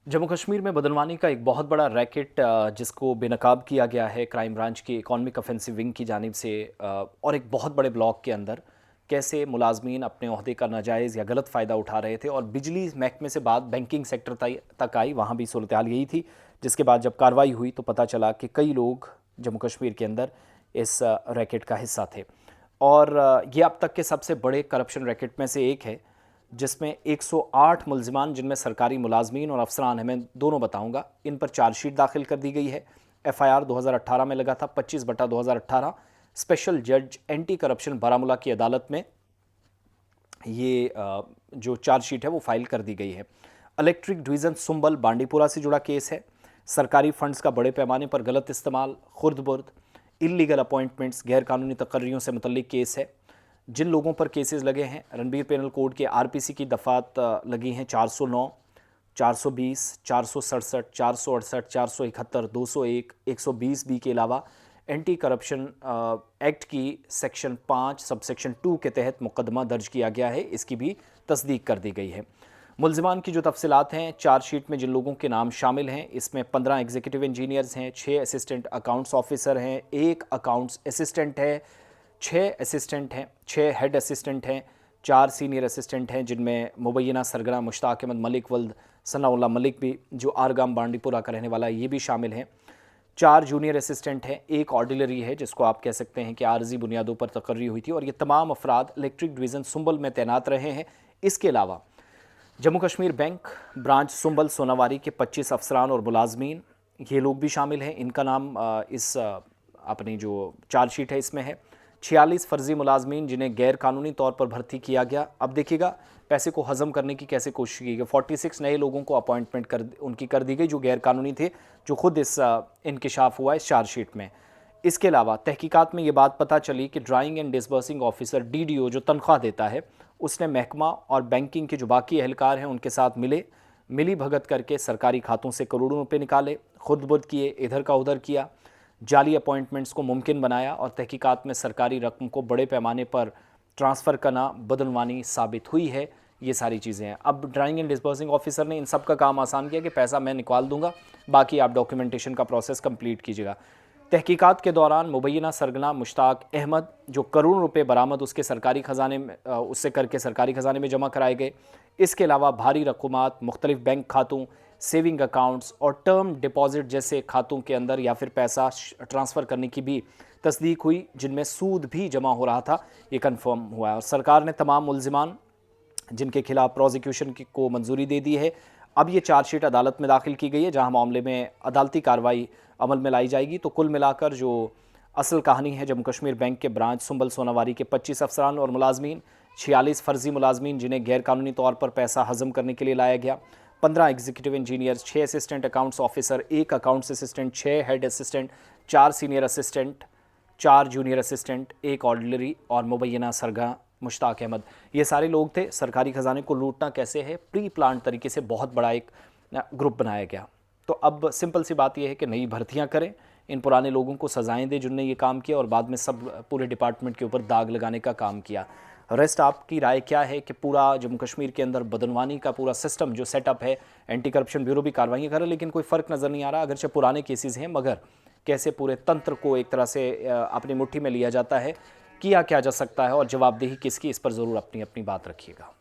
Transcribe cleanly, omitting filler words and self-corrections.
जम्मू कश्मीर में बदनवानी का एक बहुत बड़ा रैकेट जिसको बेनकाब किया गया है क्राइम ब्रांच की इकॉनमिक ऑफेंसिव विंग की जानिब से और एक बहुत बड़े ब्लॉक के अंदर कैसे मुलाजमीन अपने ओहदे का नाजायज़ या गलत फ़ायदा उठा रहे थे और बिजली महकमे से बात बैंकिंग सेक्टर तक आई। वहाँ भी सूरत हाल यही थी, जिसके बाद जब कार्रवाई हुई तो पता चला कि कई लोग जम्मू कश्मीर के अंदर इस रैकेट का हिस्सा थे। और ये अब तक के सबसे बड़े करप्शन रैकेट में से एक है, जिसमें 108 मुलजिमान, जिनमें सरकारी मुलाजमीन और अफसरान हैं, मैं दोनों बताऊंगा, इन पर चार्जशीट दाखिल कर दी गई है। एफआईआर 2018 में लगा था, 25/2018। स्पेशल जज एंटी करप्शन बारामूला की अदालत में ये जो चार्जशीट है वो फाइल कर दी गई है। इलेक्ट्रिक डिवीज़न सुंबल बांडीपुरा से जुड़ा केस है। सरकारी फंड्स का बड़े पैमाने पर गलत इस्तेमाल, खुर्द-बुर्द, इलीगल अपॉइंटमेंट्स, गैरकानूनी तकर्रियों से मुतल्लिक केस है। जिन लोगों पर केसेस लगे हैं, रणबीर पेनल कोड के आरपीसी की दफ़ात लगी हैं 409, 420, 467, 468, 471, 201, 120 बी के अलावा एंटी करप्शन एक्ट की सेक्शन 5 सबसेक्शन 2 के तहत मुकदमा दर्ज किया गया है। इसकी भी तस्दीक कर दी गई है। मुलजिमान की जो तफसीलात हैं, चार्जशीट में जिन लोगों के नाम शामिल हैं, इसमें 15 एग्जीक्यूटिव इंजीनियर्स हैं, 6 असिस्टेंट अकाउंट्स ऑफिसर हैं, 1 अकाउंट्स असिस्टेंट है, 6 असिस्टेंट हैं, 6 हेड असिस्टेंट हैं, 4 सीनियर असिस्टेंट हैं, जिनमें मुबैना सरगना मुश्ताक अहमद मलिक वल्द सनाउल्लाह मलिक भी, जो आरगाम बांडीपुरा का रहने वाला है, ये भी शामिल हैं। 4 जूनियर असिस्टेंट हैं, 1 ऑर्डिनरी है, जिसको आप कह सकते हैं कि आर्जी बुनियादों पर तकर्री हुई थी। और ये तमाम अफराद इलेक्ट्रिक डिवीज़न सुंबल में तैनात रहे हैं। इसके अलावा जम्मू कश्मीर बैंक ब्रांच सुंबल सोनावारी के 25 अफसरान और मुलाजमीन, ये लोग भी शामिल हैं। इनका नाम इस अपनी जो चार्जशीट है इसमें है। 46 फर्जी मुलाजमीन, जिन्हें गैर कानूनी तौर पर भर्ती किया गया। अब देखिएगा पैसे को हजम करने की कैसे कोशिश की गई। 46 नए लोगों को अपॉइंटमेंट उनकी कर दी गई, जो गैर कानूनी थे, जो खुद इस इंकिशाफ हुआ इस चार्जशीट में। इसके अलावा तहकीकात में ये बात पता चली कि drawing and disbursing officer DDO, जो तनख्वाह देता है, उसने महकमा और बैंकिंग के जो बाकी एहलकार हैं उनके साथ मिली भगत करके सरकारी खातों से करोड़ों रुपए निकाले, खुर्द-बुर्द किए, इधर का उधर किया, जाली अपॉइंटमेंट्स को मुमकिन बनाया और तहकीकात में सरकारी रकम को बड़े पैमाने पर ट्रांसफ़र करना बदनवानी साबित हुई है। ये सारी चीज़ें हैं। अब ड्राइंग एंड डिस्बर्सिंग ऑफिसर ने इन सब का काम आसान किया कि पैसा मैं निकाल दूंगा, बाकी आप डॉक्यूमेंटेशन का प्रोसेस कंप्लीट कीजिएगा। तहकीकात के दौरान मुबैना सरगना मुश्ताक अहमद, जो करोड़ों रुपए बरामद उसके सरकारी खजाने में उससे करके सरकारी खजाने में जमा कराए गए। इसके अलावा भारी रकूमात मुख्तलिफ बैंक खातों, सेविंग अकाउंट्स और टर्म डिपॉजिट जैसे खातों के अंदर या फिर पैसा ट्रांसफ़र करने की भी तस्दीक हुई, जिनमें सूद भी जमा हो रहा था। ये कन्फर्म हुआ है और सरकार ने तमाम मुलजिमान जिनके खिलाफ प्रोसिक्यूशन को मंजूरी दे दी है। अब ये चार्जशीट अदालत में दाखिल की गई है, जहां मामले में अदालती कार्रवाई अमल में लाई जाएगी। तो कुल मिलाकर जो असल कहानी है, जम्मू कश्मीर बैंक के ब्रांच सुंबल सोनावारी के 25 अफसरान और मुलाजमीन, 46 फर्जी मुलाजमीन जिन्हें गैरकानूनी तौर पर पैसा हजम करने के लिए लाया गया, 15 executive engineers, 6 assistant accounts officer, 1 accounts assistant, 6 head assistant, 4 senior assistant, 4 junior assistant, 1 ordinary और मुबैना सरगना मुश्ताक अहमद। ये सारे लोग थे। सरकारी खजाने को लूटना कैसे है, प्री प्लान तरीके से बहुत बड़ा एक ग्रुप बनाया गया। तो अब सिंपल सी बात यह है कि नई भर्तियां करें, इन पुराने लोगों को सजाएं दें जिनने ये काम किया और बाद में सब पूरे डिपार्टमेंट के ऊपर दाग लगाने का काम किया। रेस्ट आपकी राय क्या है कि पूरा जम्मू कश्मीर के अंदर बदनवानी का पूरा सिस्टम जो सेटअप है, एंटी करप्शन ब्यूरो भी कार्रवाई करे, लेकिन कोई फ़र्क नज़र नहीं आ रहा। अगरचे पुराने केसेस हैं, मगर कैसे पूरे तंत्र को एक तरह से अपनी मुट्ठी में लिया जाता है, किया क्या जा सकता है और जवाबदेही किसकी, इस पर ज़रूर अपनी अपनी बात रखिएगा।